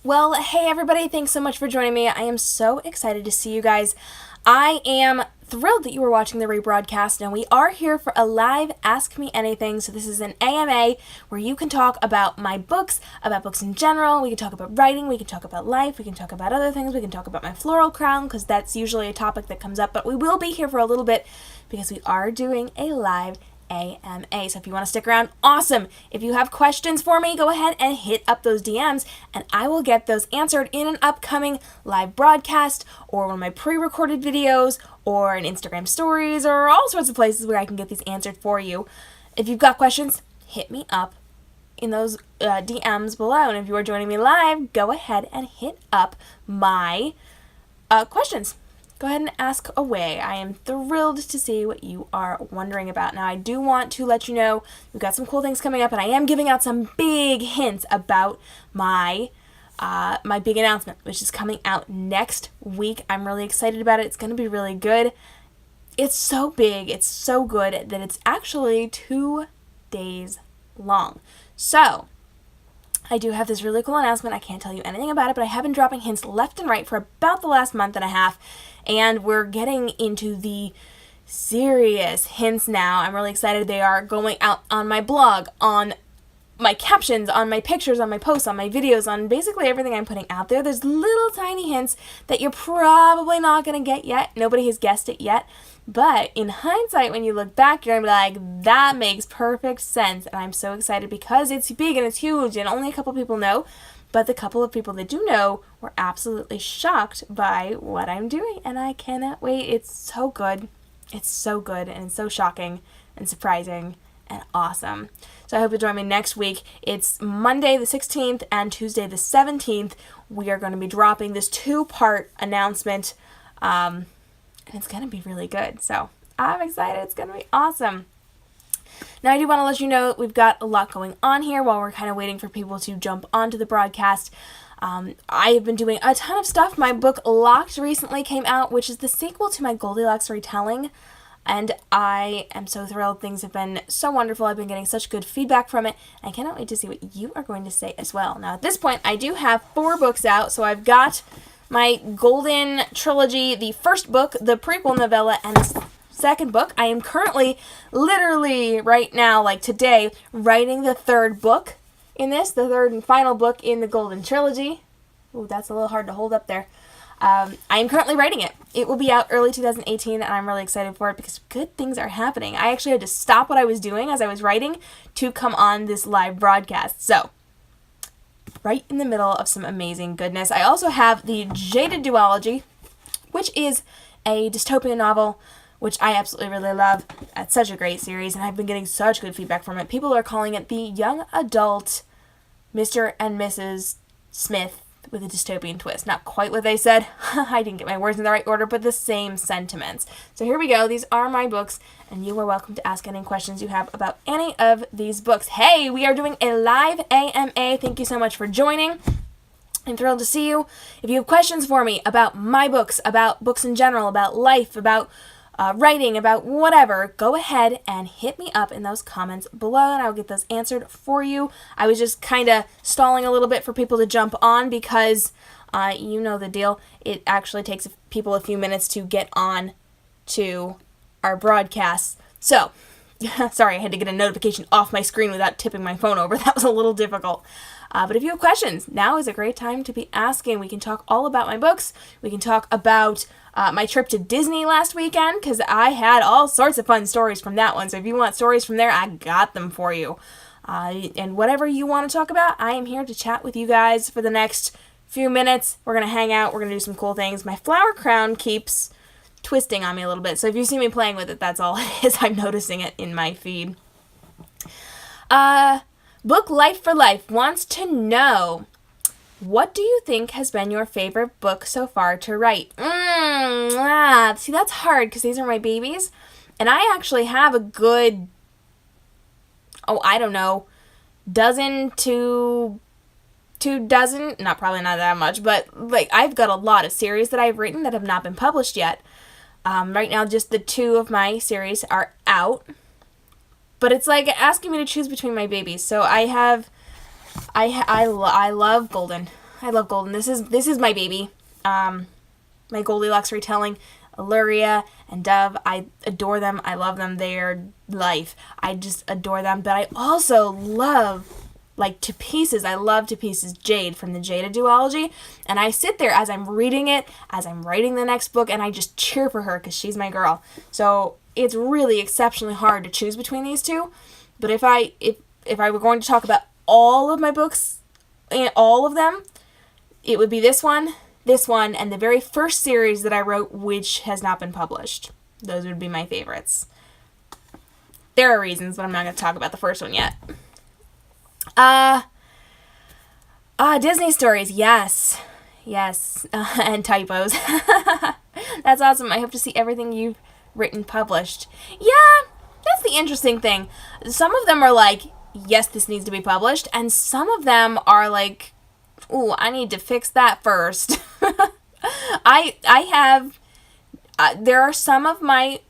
Well, hey everybody, thanks so much for joining me. I am so excited to see you guys. I am thrilled that you are watching the rebroadcast, and we are here for a live Ask Me Anything. So this is an AMA where you can talk about my books, about books in general. We can talk about writing, we can talk about life, we can talk about other things, we can talk about my floral crown, because that's usually a topic that comes up, but we will be here for a little bit because we are doing a live AMA. So if you want to stick around, awesome. If you have questions for me, go ahead and hit up those DMs and I will get those answered in an upcoming live broadcast or one of my pre-recorded videos or an Instagram stories or all sorts of places where I can get these answered for you. If you've got questions, hit me up in those DMs below. And if you are joining me live, go ahead and hit up my questions. Go ahead and ask away. I am thrilled to see what you are wondering about. Now, I do want to let you know we've got some cool things coming up, and I am giving out some big hints about my my big announcement, which is coming out next week. I'm really excited about it. It's going to be really good. It's so big, it's so good that it's actually 2 days long. So, I do have this really cool announcement. I can't tell you anything about it, but I have been dropping hints left and right for about the last month and a half, and we're getting into the serious hints now. I'm really excited. They are going out on my blog, on my captions, on my pictures, on my posts, on my videos, on basically everything I'm putting out there. There's little tiny hints that you're probably not going to get yet. Nobody has guessed it yet. But in hindsight, when you look back, you're going to be like, that makes perfect sense. And I'm so excited because it's big and it's huge and only a couple people know. But the couple of people that do know were absolutely shocked by what I'm doing. And I cannot wait. It's so good. It's so good and it's so shocking and surprising and awesome. So I hope you'll join me next week. It's Monday the 16th and Tuesday the 17th. We are going to be dropping this 2-part announcement. And it's going to be really good. So I'm excited. It's going to be awesome. Now, I do want to let you know that we've got a lot going on here while we're kind of waiting for people to jump onto the broadcast. I have been doing a ton of stuff. My book Locked recently came out, which is the sequel to my Goldilocks retelling. And I am so thrilled. Things have been so wonderful. I've been getting such good feedback from it. I cannot wait to see what you are going to say as well. Now, at this point, I do have 4 books out. So I've got my Golden Trilogy, the first book, the prequel novella, and the second book. I am currently, literally right now, like today, writing the 3rd book in this, the 3rd and final book in the Golden Trilogy. Ooh, that's a little hard to hold up there. I am currently writing it. It will be out early 2018, and I'm really excited for it because good things are happening. I actually had to stop what I was doing as I was writing to come on this live broadcast. So, right in the middle of some amazing goodness. I also have the Jaded Duology, which is a dystopian novel, which I absolutely really love. It's such a great series, and I've been getting such good feedback from it. People are calling it the young adult Mr. and Mrs. Smith with a dystopian twist. Not quite what they said. I didn't get my words in the right order, but the same sentiments. So here we go. These are my books, and you are welcome to ask any questions you have about any of these books. Hey, we are doing a live AMA. Thank you so much for joining. I'm thrilled to see you. If you have questions for me about my books, about books in general, about life, about writing, about whatever, go ahead and hit me up in those comments below and I'll get those answered for you. I was just kind of stalling a little bit for people to jump on because you know the deal. It actually takes people a few minutes to get on to our broadcasts. So, sorry, I had to get a notification off my screen without tipping my phone over. That was a little difficult. But if you have questions, now is a great time to be asking. We can talk all about my books. We can talk about my trip to Disney last weekend, because I had all sorts of fun stories from that one. So if you want stories from there, I got them for you. And whatever you want to talk about, I am here to chat with you guys for the next few minutes. We're going to hang out. We're going to do some cool things. My flower crown keeps twisting on me a little bit. So if you see me playing with it, that's all it is. I'm noticing it in my feed. Book Life for Life wants to know, what do you think has been your favorite book so far to write? See, that's hard because these are my babies. And I actually have a good, I don't know, dozen to 2 dozen, probably not that much, but like I've got a lot of series that I've written that have not been published yet. Right now, just the 2 of my series are out. But it's like asking me to choose between my babies. So I love Golden. I love Golden. This is my baby. My Goldilocks retelling. Illyria and Dove, I adore them. I love them. They are life. I just adore them. But I also love, like, to pieces, I love to pieces Jade from the Jada duology. And I sit there as I'm reading it, as I'm writing the next book, and I just cheer for her because she's my girl. So it's really exceptionally hard to choose between these two. But if I were going to talk about all of my books, all of them, it would be this one, and the very first series that I wrote, which has not been published. Those would be my favorites. There are reasons, but I'm not going to talk about the first one yet. Disney stories, yes, and typos. That's awesome. I hope to see everything you've written published. Yeah, that's the interesting thing. Some of them are like, yes, this needs to be published, and some of them are like, ooh, I need to fix that first. I have, there are some of my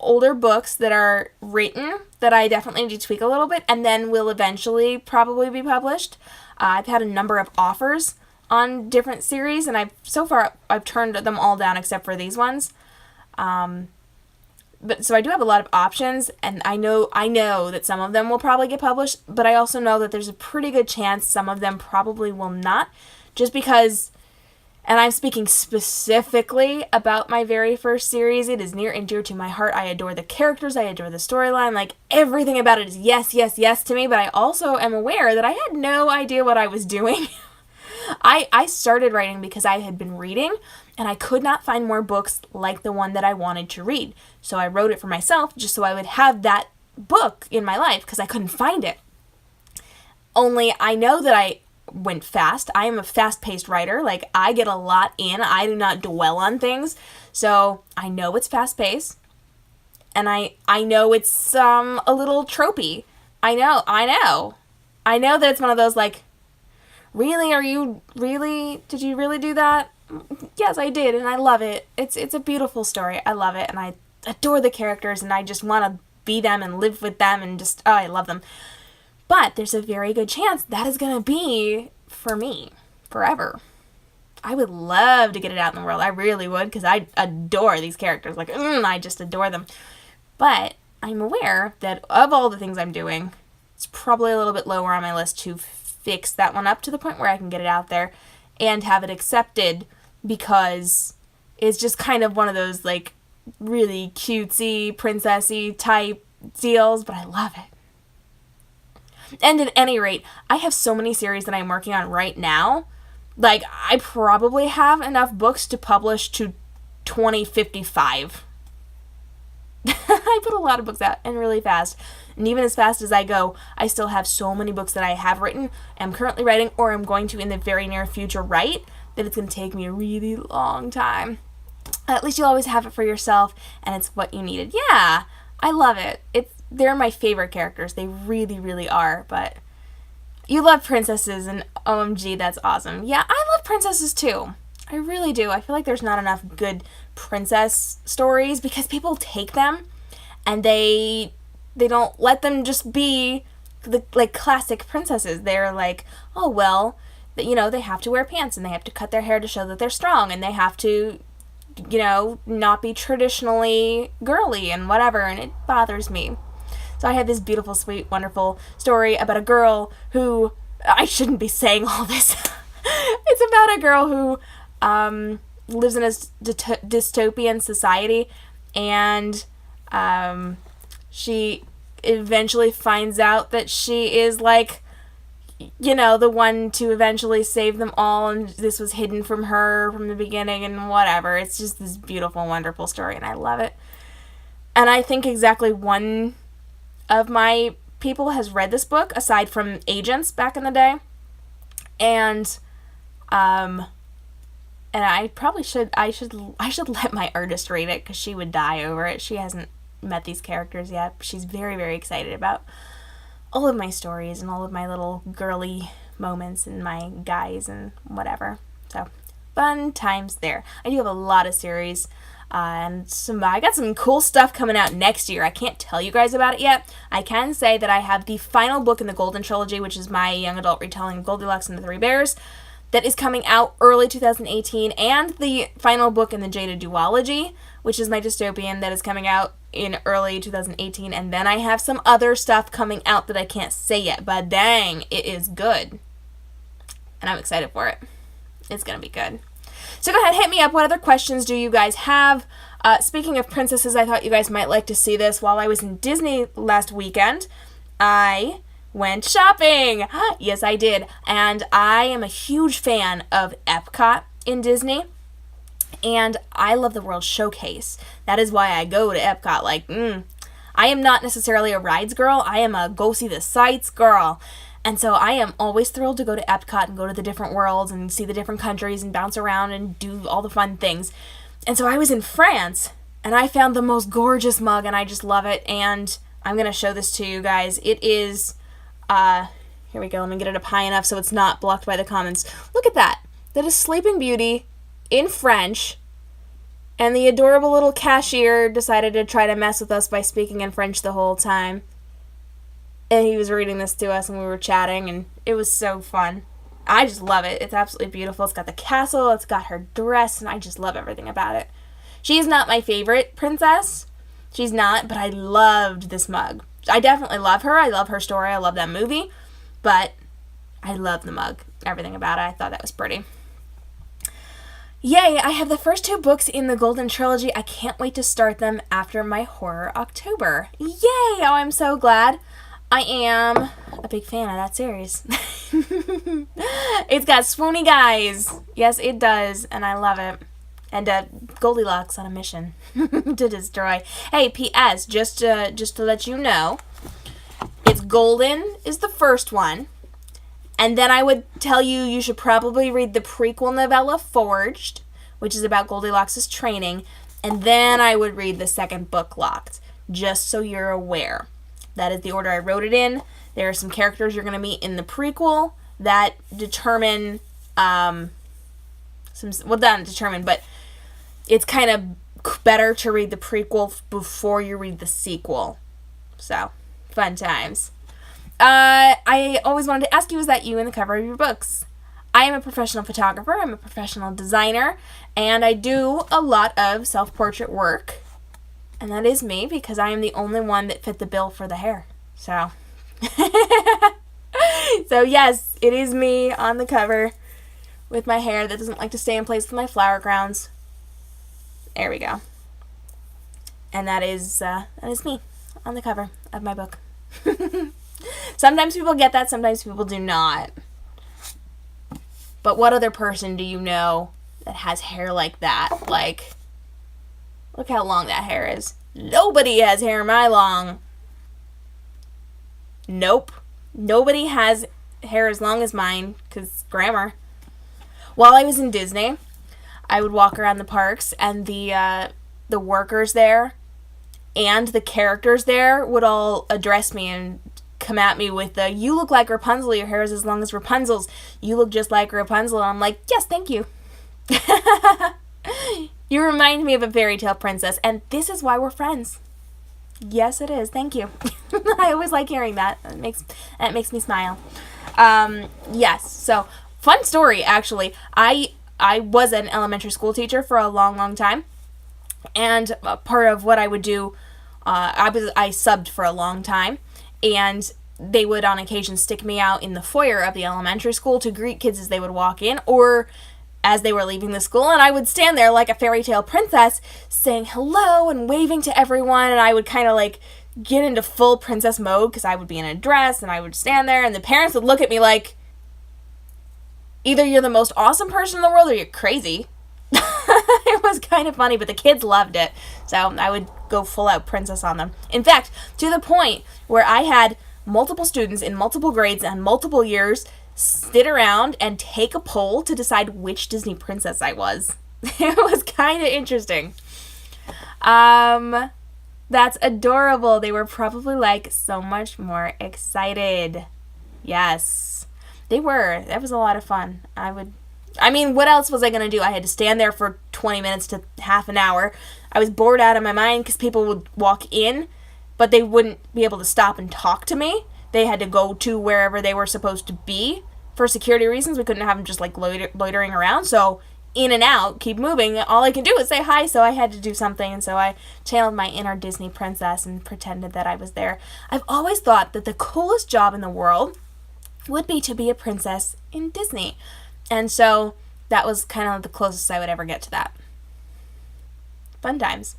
older books that are written that I definitely need to tweak a little bit and then will eventually probably be published. I've had a number of offers on different series, and so far I've turned them all down except for these ones. But so I do have a lot of options, and I know that some of them will probably get published, but I also know that there's a pretty good chance some of them probably will not, just because, and I'm speaking specifically about my very first series, it is near and dear to my heart. I adore the characters, I adore the storyline, like, everything about it is yes, yes, yes to me, but I also am aware that I had no idea what I was doing. I started writing because I had been reading, and I could not find more books like the one that I wanted to read. So I wrote it for myself just so I would have that book in my life because I couldn't find it. Only I know that I went fast. I am a fast-paced writer. Like, I get a lot in. I do not dwell on things. So I know it's fast-paced. And I know it's a little tropey. I know that it's one of those, like, really? Did you really do that? Yes, I did, and I love it. It's a beautiful story. I love it, and I adore the characters, and I just want to be them and live with them, and just, oh, I love them. But there's a very good chance that is going to be for me forever. I would love to get it out in the world. I really would, because I adore these characters. Like, I just adore them. But I'm aware that of all the things I'm doing, it's probably a little bit lower on my list to fix that one up to the point where I can get it out there and have it accepted, because it's just kind of one of those, like, really cutesy, princessy type deals, but I love it. And at any rate, I have so many series that I'm working on right now. Like, I probably have enough books to publish to 2055. I put a lot of books out, and really fast. And even as fast as I go, I still have so many books that I have written, am currently writing, or am going to in the very near future write, that it's going to take me a really long time. At least you'll always have it for yourself, and it's what you needed. Yeah, I love it. They're my favorite characters. They really, really are. But you love princesses, and OMG, that's awesome. Yeah, I love princesses too. I really do. I feel like there's not enough good princess stories because people take them and they don't let them just be the, like, classic princesses. They're like, oh, well, they have to wear pants and they have to cut their hair to show that they're strong, and they have to, not be traditionally girly and whatever, and it bothers me. So I have this beautiful, sweet, wonderful story about a girl who, I shouldn't be saying all this. It's about a girl who lives in a dystopian society, and she eventually finds out that she is, like, the one to eventually save them all, and this was hidden from her from the beginning and whatever. It's just this beautiful, wonderful story, and I love it. And I think exactly one of my people has read this book, aside from agents back in the day, and I probably should let my artist read it, because she would die over it. She hasn't met these characters yet. She's very, very excited about all of my stories and all of my little girly moments and my guys and whatever. So, fun times there. I do have a lot of series, and I got some cool stuff coming out next year. I can't tell you guys about it yet. I can say that I have the final book in the Golden Trilogy, which is my young adult retelling of Goldilocks and the Three Bears, that is coming out early 2018, and the final book in the Jada duology, which is my dystopian, that is coming out in early 2018. And then I have some other stuff coming out that I can't say yet, but dang, it is good. And I'm excited for it. It's going to be good. So go ahead, hit me up. What other questions do you guys have? Speaking of princesses, I thought you guys might like to see this. While I was in Disney last weekend, I went shopping. Yes, I did. And I am a huge fan of Epcot in Disney. And I love the World Showcase. That is why I go to Epcot. I am not necessarily a rides girl. I am a go see the sights girl. And so I am always thrilled to go to Epcot and go to the different worlds and see the different countries and bounce around and do all the fun things. And so I was in France, and I found the most gorgeous mug, and I just love it. And I'm going to show this to you guys. It is, here we go. Let me get it up high enough so it's not blocked by the comments. Look at that. That is Sleeping Beauty in French. And the adorable little cashier decided to try to mess with us by speaking in French the whole time. And he was reading this to us, and we were chatting, and it was so fun. I just love it. It's absolutely beautiful. It's got the castle, it's got her dress, and I just love everything about it. She is not my favorite princess. She's not, but I loved this mug. I definitely love her. I love her story. I love that movie. But I love the mug. Everything about it. I thought that was pretty. Yay, I have the first 2 books in the Golden Trilogy. I can't wait to start them after my Horror October. Yay! Oh, I'm so glad. I am a big fan of that series. It's got swoony guys. Yes, it does, and I love it. And Goldilocks on a mission to destroy. Hey, P.S., just to let you know, it's Golden is the first one. And then I would tell you should probably read the prequel novella, Forged, which is about Goldilocks' training. And then I would read the second book, Locked, just so you're aware. That is the order I wrote it in. There are some characters you're going to meet in the prequel that determine, but it's kind of better to read the prequel before you read the sequel. So, fun times. I always wanted to ask you, is that you in the cover of your books? I am a professional photographer, I'm a professional designer, and I do a lot of self-portrait work. And that is me, because I am the only one that fit the bill for the hair. So, so yes, it is me on the cover with my hair that doesn't like to stay in place with my flower crowns. There we go. And that is me on the cover of my book. Sometimes people get that, sometimes people do not. But what other person do you know that has hair like that? Like, look how long that hair is. Nobody has hair my long. Nope. Nobody has hair as long as mine, because grammar. While I was in Disney, I would walk around the parks, and the workers there and the characters there would all address me and come at me with the, "You look like Rapunzel, your hair is as long as Rapunzel's. You look just like Rapunzel." And I'm like, yes, thank you. You remind me of a fairy tale princess, and this is why we're friends. Yes, it is. Thank you. I always like hearing that. That makes me smile. Yes. So, fun story, actually. I was an elementary school teacher for a long, long time, and part of what I would do, I subbed for a long time, and they would on occasion stick me out in the foyer of the elementary school to greet kids as they would walk in, or as they were leaving the school, and I would stand there like a fairy tale princess saying hello and waving to everyone, and I would kind of like get into full princess mode because I would be in a dress, and I would stand there, and the parents would look at me like, either you're the most awesome person in the world or you're crazy. It was kind of funny, but the kids loved it, so I would go full out princess on them. In fact, to the point where I had multiple students in multiple grades and multiple years sit around and take a poll to decide which Disney princess I was. It was kind of interesting. That's adorable. They were probably like so much more excited. Yes, they were. That was a lot of fun. What else was I going to do? I had to stand there for 20 minutes to half an hour. I was bored out of my mind because people would walk in, but they wouldn't be able to stop and talk to me. They had to go to wherever they were supposed to be for security reasons, we couldn't have them just like loitering around. So in and out, keep moving. All I can do is say hi, so I had to do something, and so I channeled my inner Disney princess and pretended that I was there. I've always thought that the coolest job in the world would be to be a princess in Disney. And so that was kind of the closest I would ever get to that. Fun times.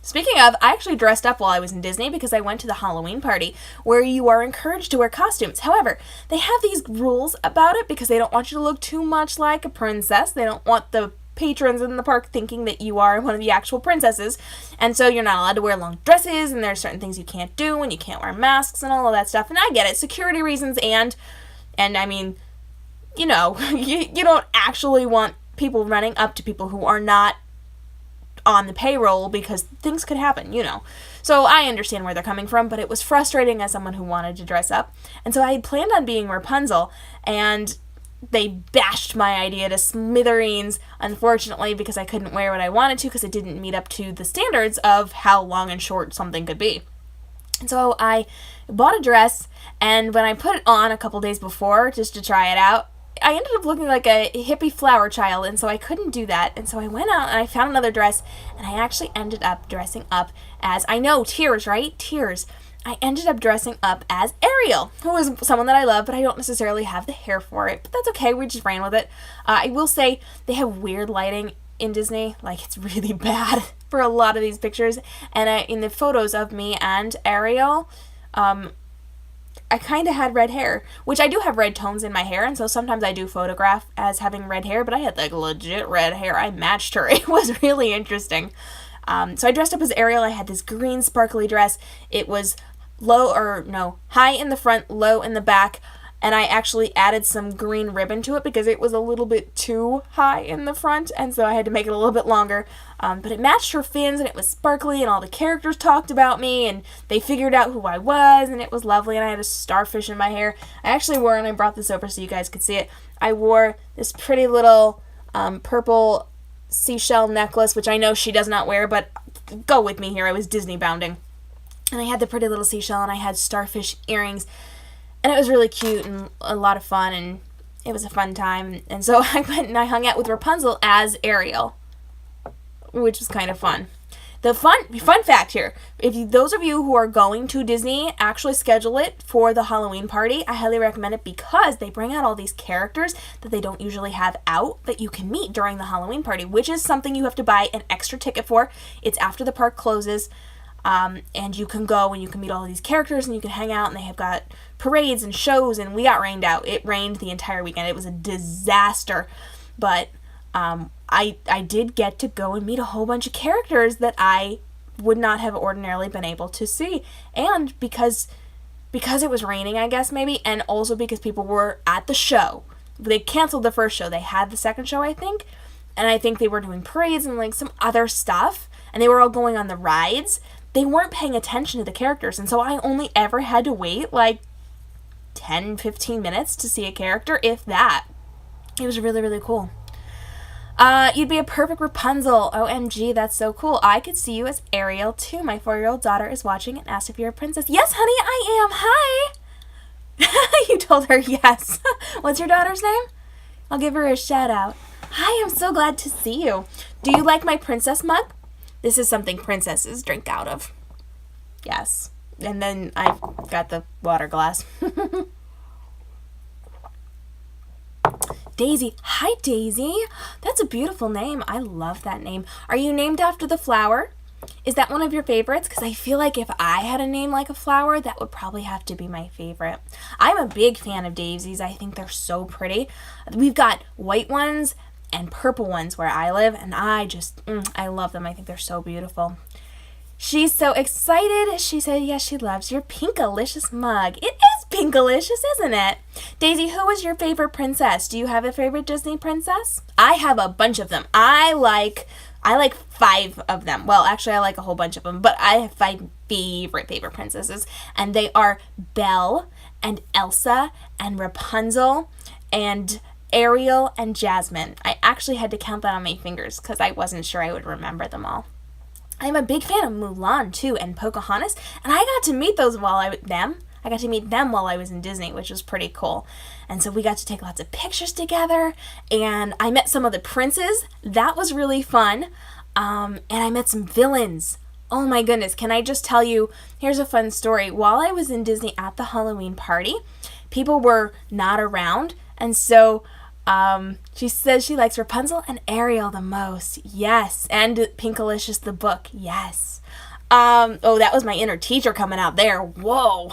Speaking of, I actually dressed up while I was in Disney because I went to the Halloween party where you are encouraged to wear costumes. However, they have these rules about it because they don't want you to look too much like a princess. They don't want the patrons in the park thinking that you are one of the actual princesses. And so you're not allowed to wear long dresses, and there's certain things you can't do, and you can't wear masks and all of that stuff. And I get it, security reasons, and I mean, you know, you don't actually want people running up to people who are not on the payroll because things could happen, you know. So I understand where they're coming from, but it was frustrating as someone who wanted to dress up. And so I had planned on being Rapunzel, and they bashed my idea to smithereens, unfortunately, because I couldn't wear what I wanted to because it didn't meet up to the standards of how long and short something could be. And so I bought a dress, and when I put it on a couple days before just to try it out, I ended up looking like a hippie flower child, and so I couldn't do that. And so I went out and I found another dress, and I actually ended up dressing up as, I know, tears, right? Tears. I ended up dressing up as Ariel, who is someone that I love, but I don't necessarily have the hair for it. But that's okay, we just ran with it. I will say they have weird lighting in Disney. Like, it's really bad for a lot of these pictures. And in the photos of me and Ariel, I kind of had red hair, which I do have red tones in my hair, and so sometimes I do photograph as having red hair, but I had like legit red hair. I matched her. It was really interesting. So I dressed up as Ariel. I had this green sparkly dress. It was high in the front, low in the back, and I actually added some green ribbon to it because it was a little bit too high in the front, and so I had to make it a little bit longer. But it matched her fins, and it was sparkly, and all the characters talked about me, and they figured out who I was, and it was lovely, and I had a starfish in my hair. I actually wore, and I brought this over so you guys could see it, I wore this pretty little purple seashell necklace, which I know she does not wear, but go with me here, I was Disney bounding. And I had the pretty little seashell, and I had starfish earrings, and it was really cute and a lot of fun, and it was a fun time. And so I went and I hung out with Rapunzel as Ariel, which was kind of fun. The fun fact here, those of you who are going to Disney, actually schedule it for the Halloween party. I highly recommend it because they bring out all these characters that they don't usually have out that you can meet during the Halloween party, which is something you have to buy an extra ticket for. It's after the park closes. And you can go and you can meet all of these characters and you can hang out, and they have got parades and shows, and we got rained out. It rained the entire weekend. It was a disaster, but I did get to go and meet a whole bunch of characters that I would not have ordinarily been able to see, and because it was raining, I guess, maybe, and also because people were at the show. They canceled the first show. They had the second show, I think, and I think they were doing parades and like some other stuff, and they were all going on the rides. They weren't paying attention to the characters, and so I only ever had to wait like 10, 15 minutes to see a character, if that. It was really, really cool. You'd be a perfect Rapunzel. OMG, that's so cool. I could see you as Ariel, too. My 4-year-old daughter is watching and asked if you're a princess. Yes, honey, I am. Hi. You told her yes. What's your daughter's name? I'll give her a shout out. Hi, I'm so glad to see you. Do you like my princess mug? This is something princesses drink out of. Yes. And then I've got the water glass. Daisy. Hi, Daisy. That's a beautiful name. I love that name. Are you named after the flower? Is that one of your favorites? Because I feel like if I had a name like a flower, that would probably have to be my favorite. I'm a big fan of daisies. I think they're so pretty. We've got white ones and purple ones where I live, and I love them. I think they're so beautiful. She's so excited. She said, yes, she loves your Pinkalicious mug. It is Pinkalicious, isn't it? Daisy, who is your favorite princess? Do you have a favorite Disney princess? I have a bunch of them. I like 5 of them. Well, actually, I like a whole bunch of them, but I have 5 favorite princesses, and they are Belle and Elsa and Rapunzel and Ariel and Jasmine. I actually had to count that on my fingers because I wasn't sure I would remember them all. I'm a big fan of Mulan too, and Pocahontas, and I got to meet them I got to meet them while I was in Disney, which was pretty cool. And so we got to take lots of pictures together, and I met some of the princes. That was really fun. And I met some villains. Oh my goodness, can I just tell you, here's a fun story. While I was in Disney at the Halloween party, people were not around, and so she says she likes Rapunzel and Ariel the most. Yes. And Pinkalicious the book. Yes. Oh, that was my inner teacher coming out there. Whoa.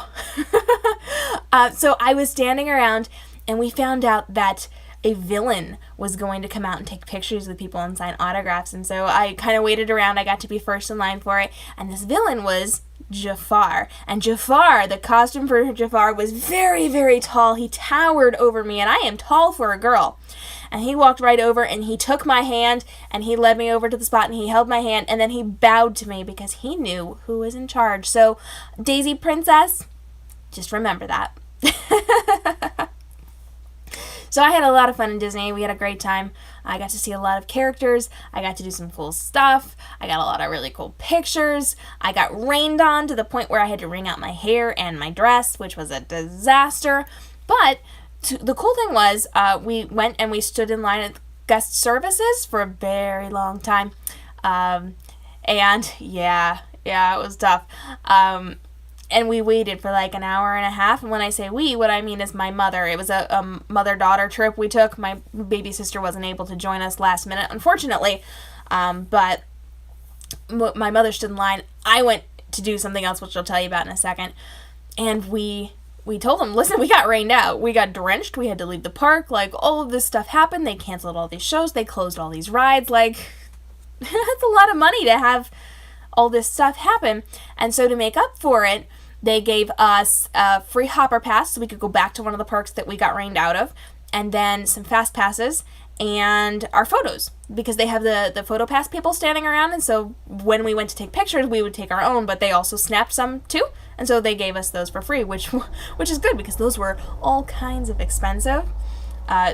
So I was standing around, and we found out that a villain was going to come out and take pictures with people and sign autographs. And so I kind of waited around. I got to be first in line for it. And this villain was Jafar. And Jafar, the costume for Jafar was very, very tall. He towered over me, and I am tall for a girl. And he walked right over, and he took my hand, and he led me over to the spot, and he held my hand, and then he bowed to me because he knew who was in charge. So, Daisy Princess, just remember that. So I had a lot of fun in Disney. We had a great time. I got to see a lot of characters. I got to do some cool stuff. I got a lot of really cool pictures. I got rained on to the point where I had to wring out my hair and my dress, which was a disaster. But the cool thing was we went and we stood in line at guest services for a very long time. And yeah, it was tough. And we waited for like an hour and a half. And when I say we, what I mean is my mother. It was a mother-daughter trip we took. My baby sister wasn't able to join us last minute, unfortunately. But my mother stood in line. I went to do something else, which I'll tell you about in a second. And we told them, listen, we got rained out. We got drenched. We had to leave the park. Like, all of this stuff happened. They canceled all these shows. They closed all these rides. Like, that's a lot of money to have all this stuff happen. And so to make up for it, they gave us a free hopper pass so we could go back to one of the parks that we got rained out of, and then some fast passes and our photos, because they have the photo pass people standing around. And so when we went to take pictures, we would take our own, but they also snapped some too, and so they gave us those for free, which is good because those were all kinds of expensive.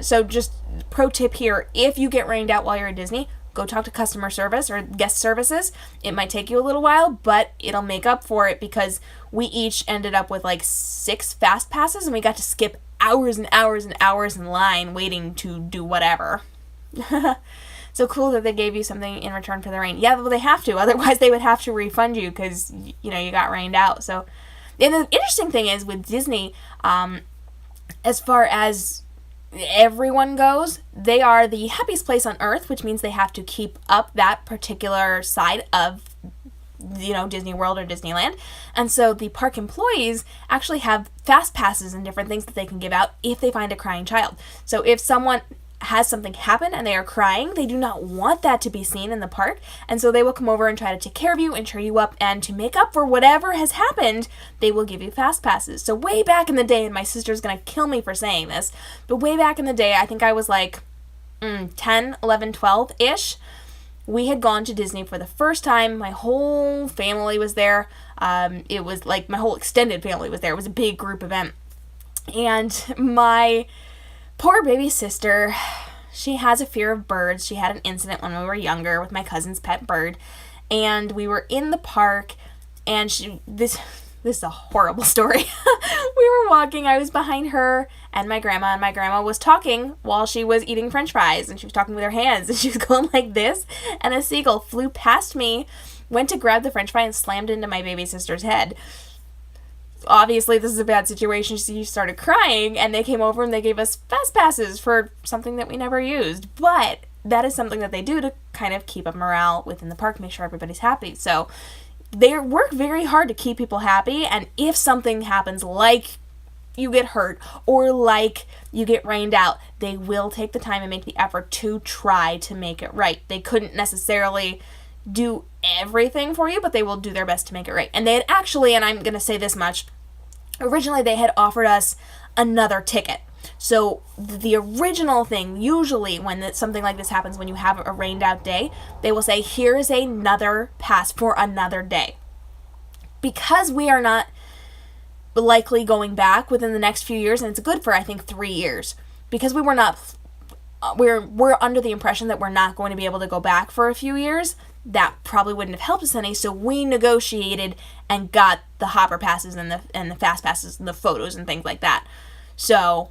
So just pro tip here, if you get rained out while you're at Disney, go talk to customer service or guest services. It might take you a little while, but it'll make up for it because we each ended up with like 6 fast passes, and we got to skip hours and hours and hours in line waiting to do whatever. So cool that they gave you something in return for the rain. Yeah, well, they have to. Otherwise, they would have to refund you because, you got rained out. So, and the interesting thing is with Disney, as far as everyone goes, they are the happiest place on earth, which means they have to keep up that particular side of Disney World or Disneyland. And so the park employees actually have fast passes and different things that they can give out if they find a crying child. So if someone has something happen and they are crying, they do not want that to be seen in the park, and so they will come over and try to take care of you and cheer you up, and to make up for whatever has happened, they will give you fast passes. So way back in the day, and my sister's gonna kill me for saying this, but way back in the day, I think I was like 10, 11, 12-ish, we had gone to Disney for the first time. My whole family was there. It was like my whole extended family was there. It was a big group event. And my poor baby sister, she has a fear of birds. She had an incident when we were younger with my cousin's pet bird. And we were in the park, and this is a horrible story. We were walking, I was behind her and my grandma was talking while she was eating french fries, and she was talking with her hands, and she was going like this, and a seagull flew past me, went to grab the french fry, and slammed into my baby sister's head. Obviously, this is a bad situation. She started crying, and they came over and they gave us fast passes for something that we never used. But that is something that they do to kind of keep up morale within the park, make sure everybody's happy. So they work very hard to keep people happy, and if something happens, like you get hurt or like you get rained out, they will take the time and make the effort to try to make it right. They couldn't necessarily do everything for you, but they will do their best to make it right. And they had actually, and I'm going to say this much, originally they had offered us another ticket. So the original thing, usually when something like this happens, when you have a rained out day, they will say, here is another pass for another day. Because we are not likely going back within the next few years, and it's good for, I think, 3 years, because we're under the impression that we're not going to be able to go back for a few years, that probably wouldn't have helped us any, so we negotiated and got the hopper passes and the fast passes and the photos and things like that. So,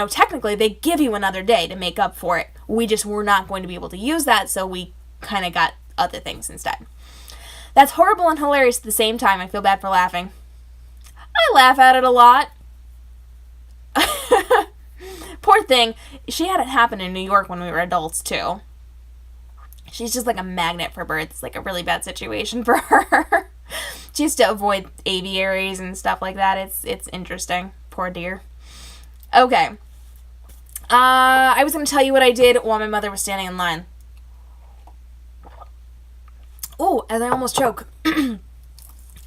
technically they give you another day to make up for it. We just were not going to be able to use that, so we kind of got other things instead. That's horrible and hilarious at the same time. I feel bad for laughing. I laugh at it a lot. Poor thing. She had it happen in New York when we were adults, too. She's just like a magnet for birds. It's like a really bad situation for her. She used to avoid aviaries and stuff like that. It's interesting. Poor dear. Okay. I was going to tell you what I did while my mother was standing in line. Oh, and I almost choke.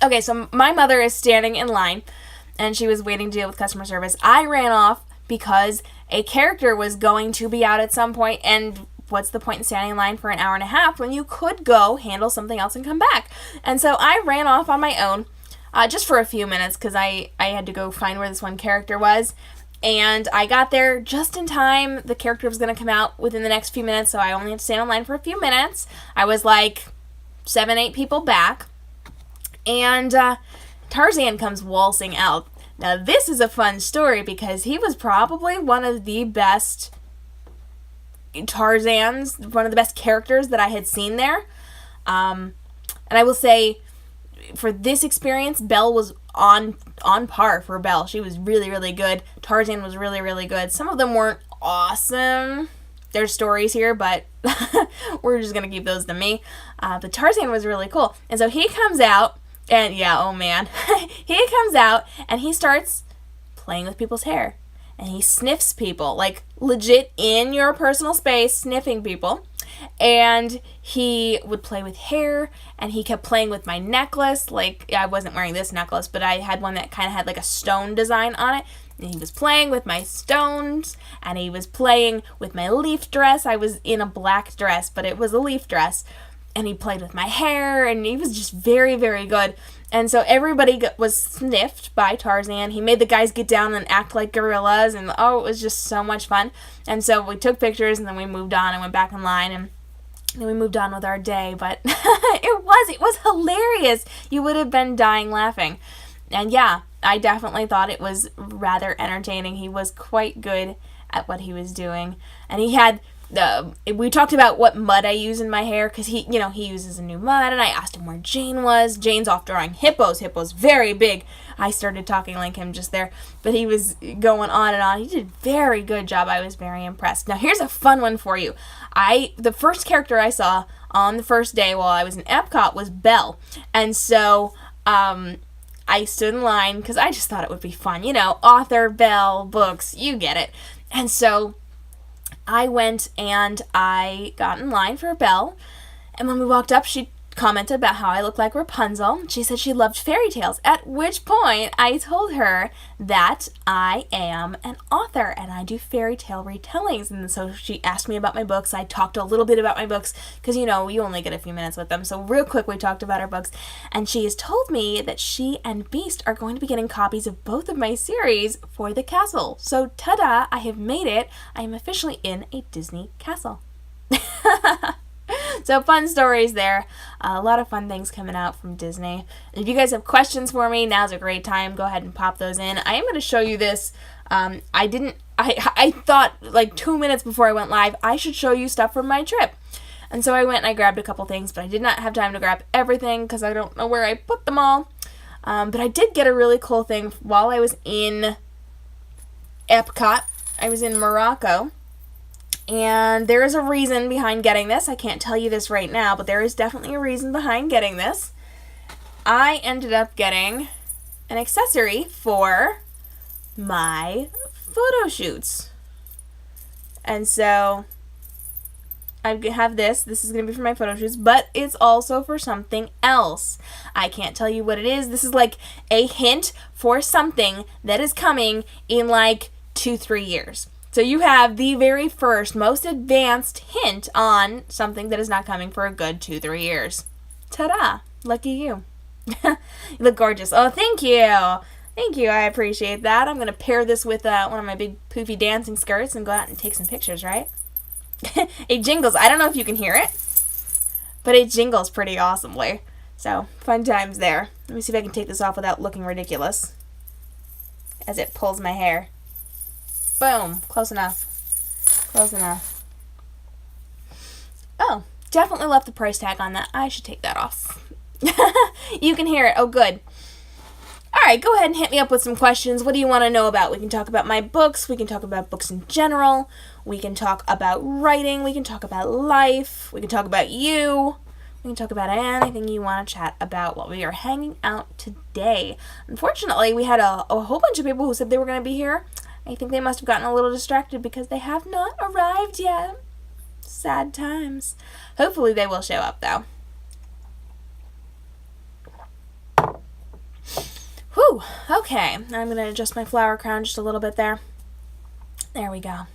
Okay, so my mother is standing in line, and she was waiting to deal with customer service. I ran off because a character was going to be out at some point, and what's the point in standing in line for an hour and a half when you could go handle something else and come back? And so I ran off on my own, just for a few minutes, because I had to go find where this one character was. And I got there just in time. The character was going to come out within the next few minutes, so I only had to stand in line for a few minutes. I was like 7-8 people back. And Tarzan comes waltzing out. Now, this is a fun story because he was probably one of the best Tarzans, one of the best characters that I had seen there. And I will say, for this experience, Belle was on par for Belle. She was really, really good. Tarzan was really, really good. Some of them weren't awesome. There's stories here, but we're just going to keep those to me. But Tarzan was really cool. And so he comes out, and yeah, oh man. He comes out, and he starts playing with people's hair. And he sniffs people, like legit in your personal space, sniffing people. And he would play with hair, and he kept playing with my necklace. Like, I wasn't wearing this necklace, but I had one that kind of had like a stone design on it. And he was playing with my stones, and he was playing with my leaf dress. I was in a black dress, but it was a leaf dress. And he played with my hair, and he was just very, very good. And so everybody was sniffed by Tarzan. He made the guys get down and act like gorillas, and oh, it was just so much fun. And so we took pictures, and then we moved on and went back in line, and then we moved on with our day. But it was hilarious. You would have been dying laughing. And yeah, I definitely thought it was rather entertaining. He was quite good at what he was doing. And he had... we talked about what mud I use in my hair, because he uses a new mud, and I asked him where Jane was. Jane's off drawing hippos. Hippos, very big. I started talking like him just there, but he was going on and on. He did a very good job. I was very impressed. Now, here's a fun one for you. The first character I saw on the first day while I was in Epcot was Belle, and so, I stood in line, because I just thought it would be fun. Author, Belle, books, you get it. And so I went and I got in line for Belle, and when we walked up, she commented about how I looked like Rapunzel. She said she loved fairy tales, at which point I told her that I am an author and I do fairy tale retellings. And so she asked me about my books. I talked a little bit about my books because, you only get a few minutes with them. So real quick, we talked about our books, and she has told me that she and Beast are going to be getting copies of both of my series for the castle. So ta-da, I have made it. I am officially in a Disney castle. So fun stories there. A lot of fun things coming out from Disney. If you guys have questions for me, now's a great time. Go ahead and pop those in. I am going to show you this. I thought like 2 minutes before I went live, I should show you stuff from my trip. And so I went and I grabbed a couple things, but I did not have time to grab everything because I don't know where I put them all. But I did get a really cool thing while I was in Epcot. I was in Morocco. And there is a reason behind getting this. I can't tell you this right now, but there is definitely a reason behind getting this. I ended up getting an accessory for my photo shoots. And so I have this. This is going to be for my photo shoots, but it's also for something else. I can't tell you what it is. This is like a hint for something that is coming in like 2-3 years. So you have the very first, most advanced hint on something that is not coming for a good 2-3 years. Ta-da! Lucky you. You look gorgeous. Oh, thank you. Thank you. I appreciate that. I'm going to pair this with one of my big poofy dancing skirts and go out and take some pictures, right? It jingles. I don't know if you can hear it, but it jingles pretty awesomely. So, fun times there. Let me see if I can take this off without looking ridiculous as it pulls my hair. Boom. Close enough. Close enough. Oh, definitely left the price tag on that. I should take that off. You can hear it. Oh, good. Alright, go ahead and hit me up with some questions. What do you want to know about? We can talk about my books. We can talk about books in general. We can talk about writing. We can talk about life. We can talk about you. We can talk about anything you want to chat about while we are hanging out today. Unfortunately, we had a whole bunch of people who said they were going to be here. I think they must have gotten a little distracted because they have not arrived yet. Sad times. Hopefully they will show up, though. Whew, okay. I'm going to adjust my flower crown just a little bit there. There we go.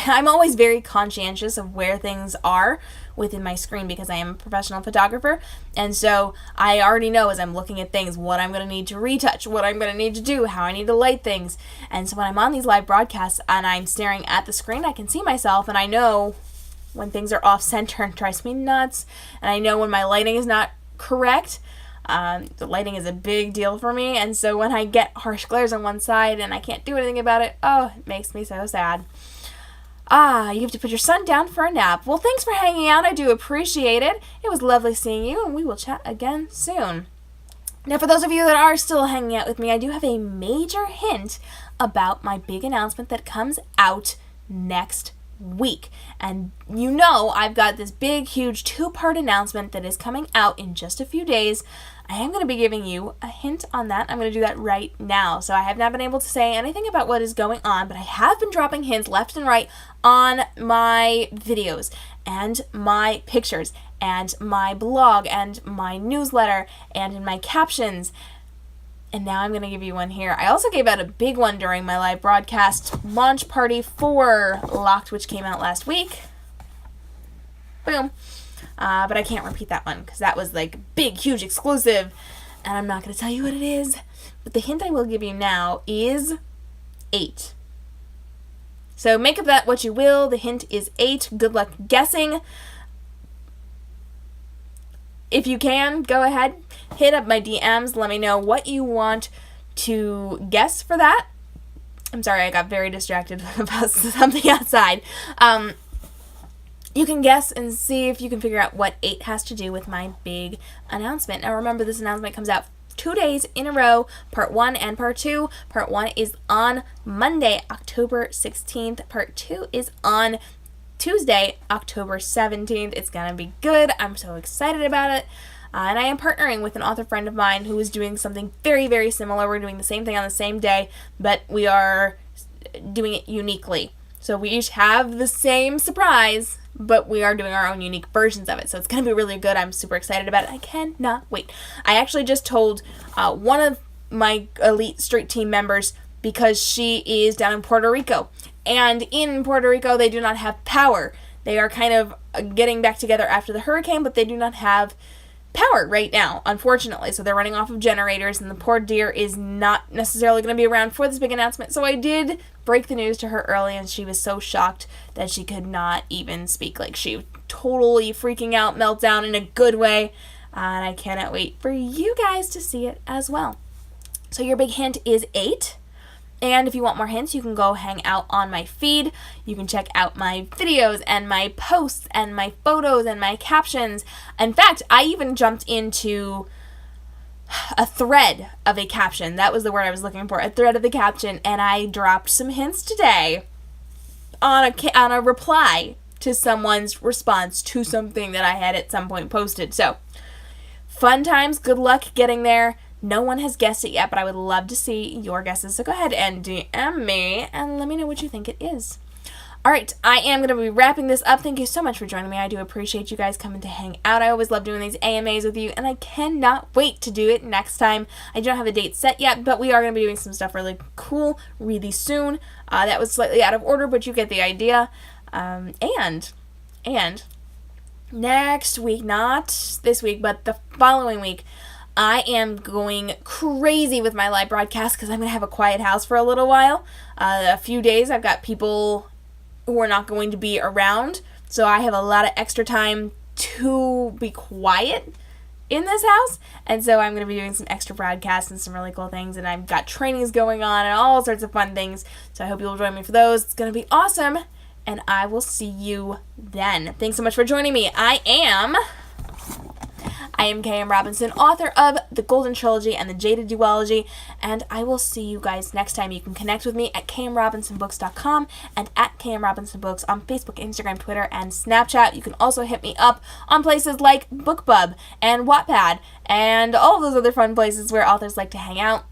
I'm always very conscientious of where things are within my screen because I am a professional photographer, and so I already know as I'm looking at things what I'm going to need to retouch, what I'm going to need to do, how I need to light things. And so when I'm on these live broadcasts and I'm staring at the screen, I can see myself, and I know when things are off center and drives me nuts, and I know when my lighting is not correct. The lighting is a big deal for me, and so when I get harsh glares on one side and I can't do anything about it, oh, it makes me so sad. You have to put your son down for a nap. Well, thanks for hanging out. I do appreciate it. It was lovely seeing you, and we will chat again soon. Now, for those of you that are still hanging out with me, I do have a major hint about my big announcement that comes out next week. And you know I've got this big, huge 2-part announcement that is coming out in just a few days. I am going to be giving you a hint on that. I'm going to do that right now. So I have not been able to say anything about what is going on, but I have been dropping hints left and right on my videos and my pictures and my blog and my newsletter and in my captions. And now I'm going to give you one here. I also gave out a big one during my live broadcast launch party for Locked, which came out last week. Boom. But I can't repeat that one because that was like big, huge, exclusive. And I'm not going to tell you what it is. But the hint I will give you now is 8. So make of that what you will. The hint is 8. Good luck guessing. If you can, go ahead, hit up my DMs. Let me know what you want to guess for that. I'm sorry, I got very distracted about something outside. You can guess and see if you can figure out what 8 has to do with my big announcement. Now remember, this announcement comes out 2 days in a row, part 1 and part 2. Part 1 is on Monday, October 16th. Part 2 is on Tuesday, October 17th. It's going to be good. I'm so excited about it. And I am partnering with an author friend of mine who is doing something very, very similar. We're doing the same thing on the same day, but we are doing it uniquely. So we each have the same surprise, but we are doing our own unique versions of it. So it's going to be really good. I'm super excited about it. I cannot wait. I actually just told one of my elite street team members because she is down in Puerto Rico. And in Puerto Rico, they do not have power. They are kind of getting back together after the hurricane, but they do not have power right now, unfortunately. So they're running off of generators, and the poor dear is not necessarily going to be around for this big announcement. So I did break the news to her early, and she was so shocked that she could not even speak. Like, she was totally freaking out, meltdown in a good way. And I cannot wait for you guys to see it as well. So your big hint is 8. And if you want more hints, you can go hang out on my feed. You can check out my videos and my posts and my photos and my captions. In fact, I even jumped into a thread of a caption. That was the word I was looking for, a thread of the caption. And I dropped some hints today on a reply to someone's response to something that I had at some point posted. So, fun times. Good luck getting there. No one has guessed it yet, but I would love to see your guesses. So go ahead and DM me and let me know what you think it is. All right, I am going to be wrapping this up. Thank you so much for joining me. I do appreciate you guys coming to hang out. I always love doing these AMAs with you, and I cannot wait to do it next time. I don't have a date set yet, but we are going to be doing some stuff really cool really soon. That was slightly out of order, but you get the idea. And next week, not this week, but the following week, I am going crazy with my live broadcast because I'm going to have a quiet house for a little while. A few days, I've got people who are not going to be around. So I have a lot of extra time to be quiet in this house, and so I'm going to be doing some extra broadcasts and some really cool things, and I've got trainings going on and all sorts of fun things, so I hope you'll join me for those. It's going to be awesome, and I will see you then. Thanks so much for joining me. I am K.m. Robinson, author of The Golden Trilogy and The Jaded Duology, and I will see you guys next time. You can connect with me at k.m.robinsonbooks.com and at k.m.robinsonbooks on Facebook, Instagram, Twitter, and Snapchat. You can also hit me up on places like BookBub and Wattpad and all of those other fun places where authors like to hang out.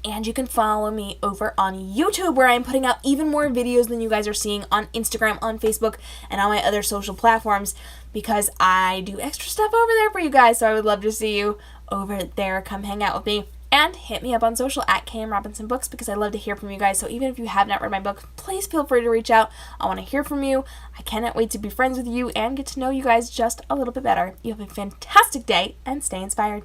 And you can follow me over on YouTube, where I'm putting out even more videos than you guys are seeing on Instagram, on Facebook, and on my other social platforms, because I do extra stuff over there for you guys, so I would love to see you over there. Come hang out with me. And hit me up on social at k.m.robinsonbooks, because I love to hear from you guys. So even if you have not read my book, please feel free to reach out. I want to hear from you. I cannot wait to be friends with you and get to know you guys just a little bit better. You have a fantastic day, and stay inspired.